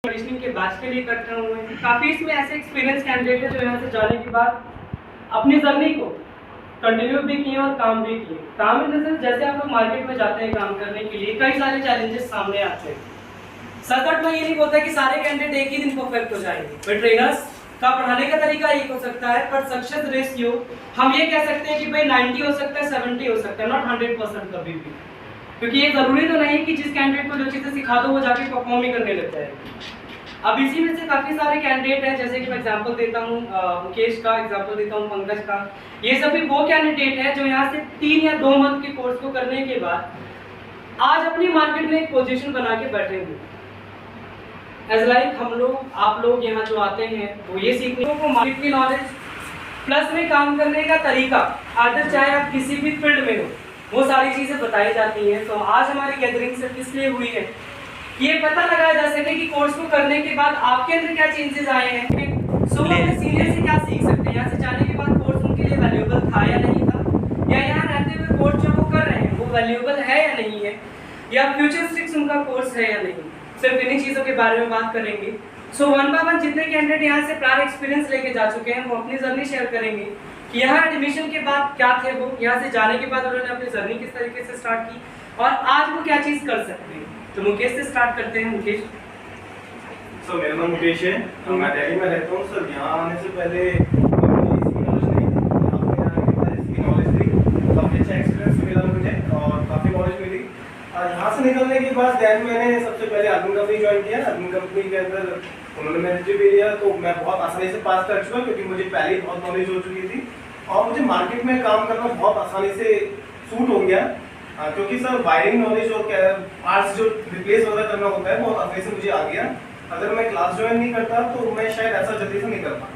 Conditioning के batch के लिए करते हुए काफ़ी इसमें ऐसे एक्सपीरियंस कैंडिडेट है जो यहाँ से जाने के बाद अपनी जर्नी को कंटिन्यू भी किए और काम भी किए। काम इन द सेंस जैसे आप लोग मार्केट में जाते हैं काम करने के लिए कई सारे चैलेंजेस सामने आते हैं। सच में ये नहीं बोलता कि सारे कैंडिडेट एक ही दिन परफेक्ट हो जाएंगे, बट ट्रेनर्स का पढ़ाने का तरीका एक हो सकता है, पर सक्सेस रेशियो हम ये कह सकते हैं कि भाई 90 हो सकता है, 70 हो सकता है, नॉट 100% कभी भी, क्योंकि ये जरूरी तो नहीं कि जिस कैंडिडेट को जो चीज़ें सिखा दो वो जाके परफॉर्म ही करने लग जाए। अब इसी में से काफ़ी सारे कैंडिडेट हैं, जैसे कि मैं एग्जांपल देता हूँ मुकेश का, एग्जांपल देता हूँ पंकज का। ये सभी वो कैंडिडेट हैं जो यहाँ से 3 या 2 मंथ के कोर्स को करने के बाद आज अपनी मार्केट में एक पोजीशन बना के बैठे हुए। एज लाइक हम लोग, आप लोग यहाँ जो आते हैं वो ये सीखने को मार्केट की नॉलेज प्लस में काम करने का तरीका, आदत चाहे आप किसी भी फील्ड में हो, वो सारी चीज़ें बताई जाती हैं। तो आज हमारी गैदरिंग सिर्फ इसलिए हुई है ये पता लगाया जा सके कि कोर्स को करने के बाद आपके अंदर क्या चेंजेस आए हैं, सो अपने सीनियर से क्या सीख सकते हैं, यहाँ से जाने के बाद कोर्स उनके लिए वैल्यूएबल था या नहीं था, या यहाँ रहते हुए कोर्स जो वो कर रहे हैं वो वैल्यूएबल है या नहीं है, या फ्यूचरिस्टिक्स उनका कोर्स है या नहीं। सिर्फ इन्हीं चीज़ों के बारे में बात करेंगे। सो 1 बाय 1 जितने कैंडिडेट यहाँ से प्रायर एक्सपीरियंस लेके जा चुके हैं वो अपनी जर्नी शेयर करेंगे कि यहाँ एडमिशन के बाद क्या थे वो, यहाँ से जाने के बाद उन्होंने अपनी जर्नी किस तरीके से स्टार्ट की और आज वो क्या चीज़ कर सकते हैं। तो मुकेश से स्टार्ट करते हैं। मुकेश सर, मेरा नाम मुकेश है, मैं दिल्ली में रहता हूँ। सर, यहाँ आने से पहले इसकी नॉलेज नहीं थी, इसकी नॉलेज थी, काफ़ी अच्छा एक्सपीरियंस मिला मुझे और काफ़ी नॉलेज मिली। यहाँ से निकलने के बाद दैन मैंने सबसे पहले एडमिन कंपनी ज्वाइन किया। एडमिन कंपनी के अंदर उन्होंने मेरे इंटरव्यू लिया तो मैं बहुत आसानी से पास कर चुका, क्योंकि मुझे पहले ही बहुत नॉलेज हो चुकी थी और मुझे मार्केट में काम करना बहुत आसानी से सूट हो गया। क्योंकि सर वायरिंग नॉलेज और पार्ट्स जो रिप्लेस वगैरह करना होता है बहुत आसानी से मुझे आ गया। अगर मैं क्लास ज्वाइन नहीं करता तो मैं शायद ऐसा जल्दी से नहीं कर पाता।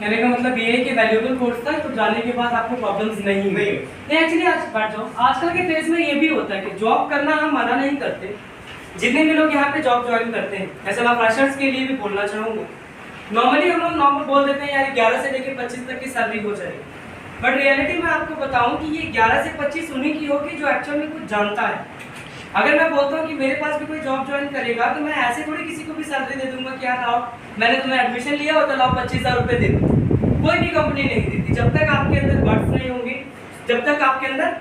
कहने का मतलब ये है कि वैल्यूएबल कोर्स था तो जाने के बाद आपको प्रॉब्लम्स नहीं एक्चुअली आज बैठ जाओ। आजकल के फेज में ये भी होता है कि जॉब करना हम मना नहीं करते, जितने भी लोग यहाँ पे जॉब ज्वाइन करते हैं, ऐसे मैं फ्रेशर्स के लिए भी बोलना चाहूँगा। नॉर्मली हम लोग नॉर्मल बोल देते हैं यार 11 से लेकर 25 तक की सैलरी हो जाएगी, बट रियलिटी में आपको बताऊं कि ये 11 से 25 उन्हीं की होगी जो एक्चुअल में कुछ जानता है। अगर मैं बोलता हूँ कि मेरे पास भी कोई जॉब ज्वाइन करेगा तो मैं ऐसे थोड़ी किसी को भी सैलरी दे दूंगा कि यार आओ मैंने तुम्हें एडमिशन लिया हो तो लाओ 25,000 रुपये दे दूँ। कोई भी कंपनी नहीं देती जब तक आपके अंदर वर्ड्स नहीं होंगे, जब तक आपके अंदर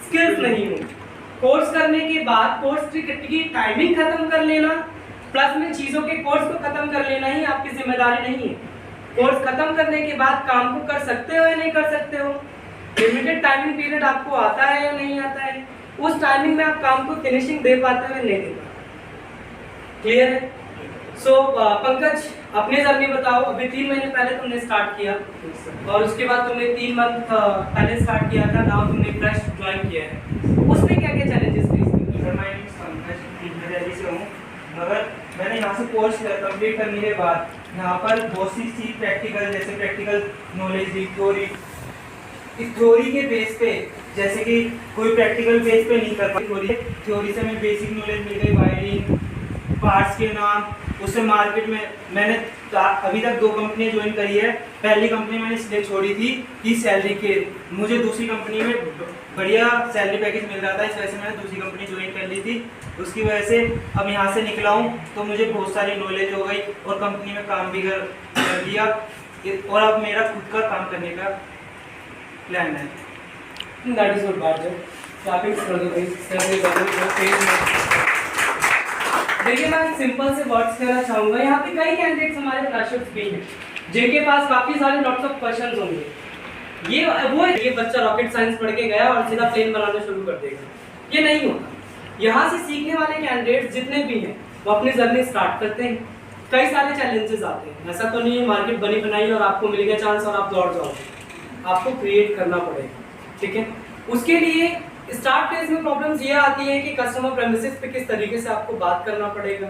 स्किल्स नहीं होंगे। कोर्स करने के बाद कोर्स की टाइमिंग खत्म कर लेना प्लस में चीज़ों के कोर्स को खत्म कर लेना ही आपकी जिम्मेदारी नहीं है। कोर्स खत्म करने के बाद काम को कर सकते हो या नहीं कर सकते हो, लिमिटेड टाइमिंग पीरियड आपको आता है या नहीं आता है, उस टाइमिंग में आप काम को फिनिशिंग दे पाते हो या नहीं दे पाते। क्लियर है? सो पंकज अपनी जर्नी बताओ। अभी 3 महीने पहले तुमने स्टार्ट किया और उसके बाद तुमने 3 मंथ पहले स्टार्ट किया था, नाउ तुमने फ्रेश ज्वाइन किया है, उसमें क्या क्या चैलेंजेस फेस किए? सर, मैं पंकज दिल्ली से हूँ, मगर मैंने यहाँ से कोर्स कंप्लीट करने के बाद यहाँ पर बहुत सी चीज़ प्रैक्टिकल, जैसे प्रैक्टिकल नॉलेज दी, थ्योरी के बेस पे, जैसे कि कोई प्रैक्टिकल बेस पे नहीं कर पाती थ्योरी से हमें बेसिक नॉलेज मिल गई, वायरिंग, पार्ट्स के नाम। उससे मार्केट में मैंने अभी तक 2 कंपनियाँ ज्वाइन करी है। पहली कंपनी मैंने इसलिए छोड़ी थी कि सैलरी के, मुझे दूसरी कंपनी में बढ़िया सैलरी पैकेज मिल रहा था, इस वजह से मैंने दूसरी कंपनी ज्वाइन कर ली थी। उसकी वजह से अब यहाँ से निकला हूँ तो मुझे बहुत सारी नॉलेज हो गई और कंपनी में काम भी कर लिया और अब मेरा खुद का काम करने का प्लान है। दैट इज गुड बात है। देखिए मैं सिंपल से वर्ड्स कहना चाहूँगा, यहाँ पे कई कैंडिडेट्स हमारे फ्रेशर्स भी हैं जिनके पास काफ़ी सारे लॉट्स ऑफ क्वेश्चंस होंगे। ये बच्चा रॉकेट साइंस पढ़ के गया और सीधा प्लेन बनाना शुरू कर देगा, ये नहीं होता। यहाँ से सीखने वाले कैंडिडेट्स जितने भी हैं वो अपनी जर्नी स्टार्ट करते हैं। कई सारे चैलेंजेस आते हैं, ऐसा तो नहीं है मार्केट बनी बनाई और आपको मिल गया चांस और आप दौड़ जाओगे, आपको क्रिएट करना पड़ेगा। ठीक है, उसके लिए स्टार्ट फेज में प्रॉब्लम्स ये आती है कि कस्टमर प्रेमिसेस पे किस तरीके से आपको बात करना पड़ेगा।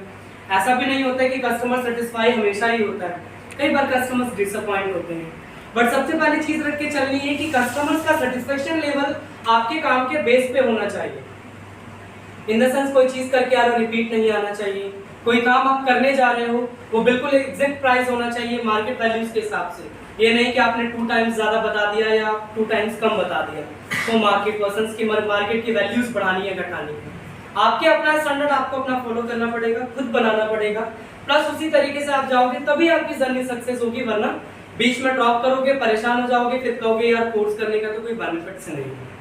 ऐसा भी नहीं होता है कि कस्टमर सेटिस्फाई हमेशा ही होता है, कई बार कस्टमर्स डिसअपॉइंट होते हैं। बट सबसे पहली चीज रख के चलनी है कि कस्टमर्स का सेटिस्फेक्शन लेवल आपके काम के बेस पे होना चाहिए। इन द सेंस कोई चीज करके आ रहे हो रिपीट नहीं आना चाहिए, कोई काम आप करने जा रहे हो वो बिल्कुल एग्जैक्ट प्राइस होना चाहिए मार्केट वैल्यूज के हिसाब से। ये नहीं कि आपने 2 टाइम्स ज़्यादा बता दिया या 2 टाइम्स कम बता दिया, तो मार्केट पर्सन्स की मार्केट की वैल्यूज बढ़ानी है घटानी है। आपके अपना स्टैंडर्ड आपको अपना फॉलो करना पड़ेगा, खुद बनाना पड़ेगा, प्लस उसी तरीके से आप जाओगे तभी आपकी जर्नी सक्सेस होगी, वरना बीच में ड्रॉप करोगे, परेशान हो जाओगे, फिर कहोगे यार कोर्स करने का तो कोई बेनिफिट्स नहीं है।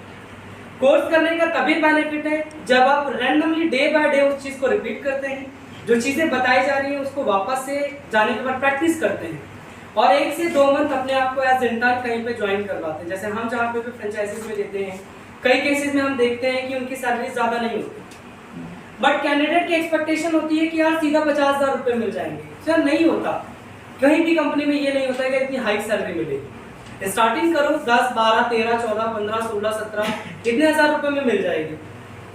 कोर्स करने का तभी बेनिफिट है जब आप रैंडमली डे बाय डे उस चीज़ को रिपीट करते हैं, जो चीज़ें बताई जा रही हैं उसको वापस से जाने के बाद प्रैक्टिस करते हैं, और 1 से 2 मंथ अपने आप को एज इंटर्न कहीं पे ज्वाइन करवाते हैं। जैसे हम जहाँ पे भी फ्रेंचाइजीज में देते हैं, कई केसेस में हम देखते हैं कि उनकी सैलरी ज़्यादा नहीं होती, बट कैंडिडेट की एक्सपेक्टेशन होती है कि यार सीधा 50,000 रुपये मिल जाएंगे। सर नहीं होता, कहीं भी कंपनी में ये नहीं होता है कि इतनी हाई सैलरी मिलेगी। स्टार्टिंग करो 10, 12, 13, 14, 15, 16, 17 इतने हज़ार रुपये में मिल जाएगी।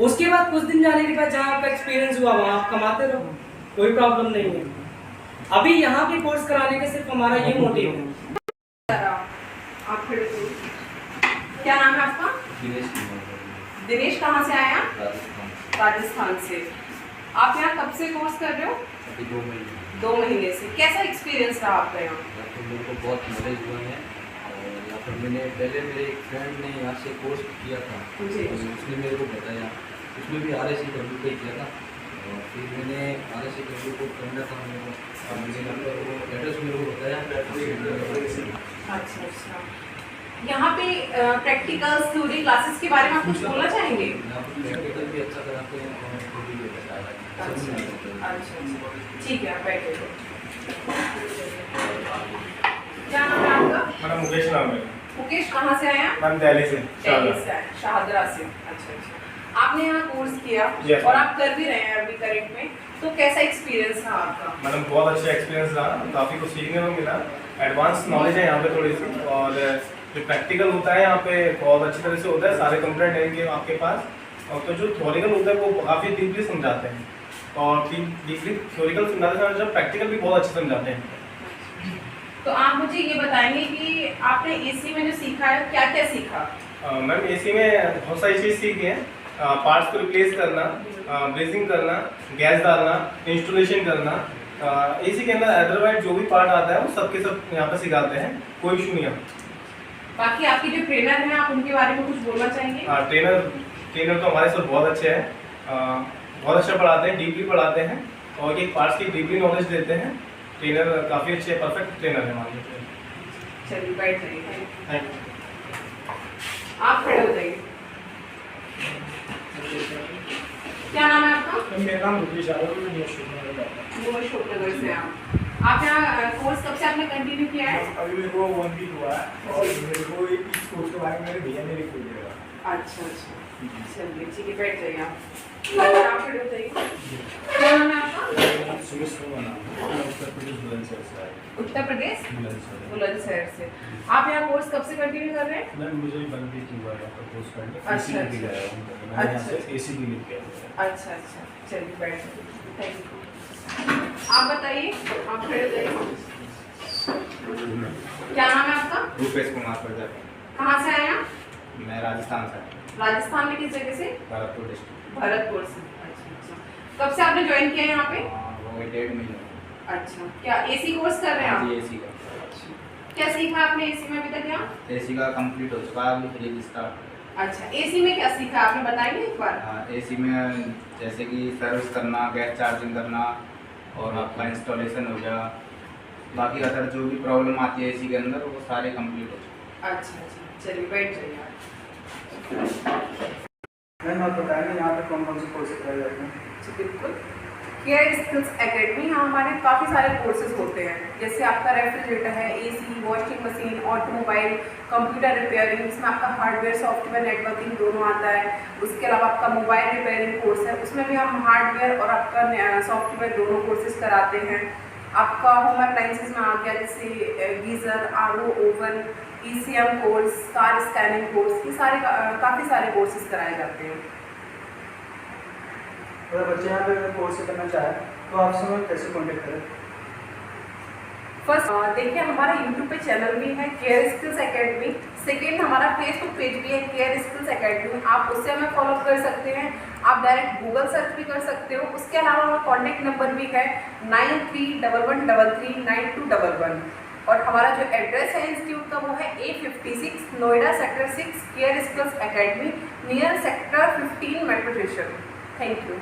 उसके बाद कुछ दिन जाने के बाद जहाँ आपका एक्सपीरियंस हुआ वहाँ आप कमाते रहो, कोई प्रॉब्लम नहीं है। अभी यहाँ पे कोर्स कराने का सिर्फ हमारा ये मोटिव है। आप फिर क्या नाम है आपका? दिनेश। कहाँ से आए आप? राजस्थान से। आप यहाँ कब से कोर्स कर रहे हो? अभी 2 महीने। 2 महीने से। कैसा एक्सपीरियंस रहा आपका यहाँ? तो मेरे को बहुत नॉलेज हुआ है, और यहाँ पर मैंने पहले मेरे एक फ्रेंड ने यहाँ से कोर्स किया था, जी। तो उसने मेरे को बताया, उसमें भी RSCW पे किया था, और फिर मैंने RSCW को करना था मेरे को, और मैंने नंबर वो एड्रेस मेरे को बताया। अच्छा। यहाँ पे प्रैक्टिकल थ्योरी क्लासेस के बारे में आप कुछ बोलना चाहेंगे? यहाँ पर प्रैक्टिकल भी अच्छा कराते हैं और थ्योरी भी अच्छा कराते हैं। अच्छा, ठीक है, आप बैठे। क्या नाम है आपका? मेरा मुकेश नाम है। मुकेश। कहाँ से आए हैं? मैम दिल्ली से। दिल्ली से आए, शाहदरा से। अच्छा। आपने यहाँ कोर्स किया Yes, और ma'am. आप कर भी रहे हैं अभी करंट में, तो कैसा एक्सपीरियंस रहा आपका? मैडम बहुत अच्छा एक्सपीरियंस रहा, काफ़ी कुछ सीखने को मिला, एडवांस नॉलेज है यहाँ पे थोड़ी सी, और जो प्रैक्टिकल होता है यहाँ पे बहुत अच्छी तरह से होता है, सारे कंपोनेंट रहेंगे आपके पास, और तो जो थ्योरिकल होता है वो काफ़ी डीपली समझाते हैं, और डीपली थ्योरिकल समझाते हैं, जब प्रैक्टिकल भी बहुत अच्छे समझाते हैं। तो आप मुझे ये बताएंगे कि आपने एसी में जो सीखा है क्या क्या सीखा? मैम एसी में बहुत सारी चीज़ सीखी है, पार्ट्स को रिप्लेस करना, ब्रेजिंग करना, गैस डालना, इंस्टॉलेशन करना, एसी के अंदर अदरवाइज जो भी पार्ट आता है वो सबके सब यहाँ पे सिखाते हैं, कोई इशू नहीं है। बाकी आपके जो ट्रेनर हैं आप उनके बारे में कुछ बोलना चाहेंगे? ट्रेनर तो हमारे साथ बहुत अच्छे हैं, बहुत अच्छा पढ़ाते हैं, डीपली पढ़ाते हैं, और एक पार्ट्स की डीपली नॉलेज देते हैं। ट्रेनर काफ़ी अच्छे परफेक्ट ट्रेनर है हमारे। चलिए बैठ जाइए। Thank you. आप खड़े हो जाइए। क्या नाम है आपका? मेरा नाम रुपेश है, वो अशोकनगर से आप यहाँ कोर्स कब से आपने कंटिन्यू किया है? अभी मेरे को 1 वीक हुआ है, और मेरे को इस कोर्स के बारे में मेरे भैया ने भी खोल दिया। अच्छा। चलिए ठीक है, बैठ जाइए आप खड़े हो जाइए। क्या नाम है आपका? सुमित शर्मा नाम है, उत्तर प्रदेश बुलंदशहर से आया। उत्तर प्रदेश बुलंदशहर। बुलंदशहर से। आप यहाँ कोर्स कब से कंटिन्यू कर रहे हैं? मैम मुझे 1 वीक हुआ है आपका कोर्स करने। अच्छा, AC भी गया हूँ, मैंने यहाँ से AC भी लिख किया। अच्छा। चलिए बैठ जाइए। Thank you. आप बताइए, आप खड़े हो जाइए। क्या नाम है आपका? रूपेश कुमार प्रजापति। कहाँ से आए आप? मैं राजस्थान से हूँ, राजस्थान में किस जगह से? भरतपुर डिस्ट्रिक्ट। भरतपुर से। अच्छा। कब से आपने ज्वाइन किया है यहाँ पे? वो 1.5 महीने। अच्छा। क्या एसी कोर्स कर रहे हैं आप? जी एसी का। क्या सीखा आपने एसी में अभी तक यहाँ? एसी का कंप्लीट हो चुका है, अभी 3 स्टार्ट। अच्छा। एसी में क्या सीखा आपने, बताएंगे एक बार? हाँ, एसी में जैसे कि सर्विस करना, गैस चार्जिंग करना, और आपका इंस्टॉलेशन हो गया, बाकी अदर जो भी प्रॉब्लम आती है एसी के अंदर वो सारे कंप्लीट हो चुके। अच्छा। चलिए बैठ जाइए आप। मैम आप बताएंगे यहाँ पे कौन कौन से कोर्स कराए जाते हैं? जी बिल्कुल। केयर स्किल्स एकेडमी, यहाँ हमारे काफ़ी सारे कोर्सेज होते हैं, जैसे आपका रेफ्रिजरेटर है, AC, washing machine, automobile, computer repairing, इसमें आपका हार्डवेयर सॉफ्टवेयर नेटवर्किंग दोनों आता है। उसके अलावा आपका मोबाइल रिपेयरिंग कोर्स है, उसमें भी हम हार्डवेयर और आपका सॉफ्टवेयर दोनों कोर्सेज कराते हैं। आपका होम अप्लाइंसेज में आ गया जैसे geyser, RO, oven, ECM course, car scanning course, ये सारे काफ़ी सारे कोर्सेज कराए जाते हैं। अगर बच्चे यहाँ पे कोर्स करना चाहें तो आपसे मैं कैसे कॉन्टेक्ट करें? फर्स्ट देखिए हमारा यूट्यूब पे चैनल भी है केयर स्किल्स एकेडमी। सेकेंड हमारा फेसबुक पेज भी है केयर स्किल्स एकेडमी, आप उससे हमें फॉलो कर सकते हैं। आप डायरेक्ट गूगल सर्च भी कर सकते हो। उसके अलावा हमारा कॉन्टैक्ट नंबर भी है 9311339211, और हमारा जो एड्रेस है इंस्टीट्यूट का वो है A56 Noida sector 6 care skills academy near sector 15 metro station. Thank you.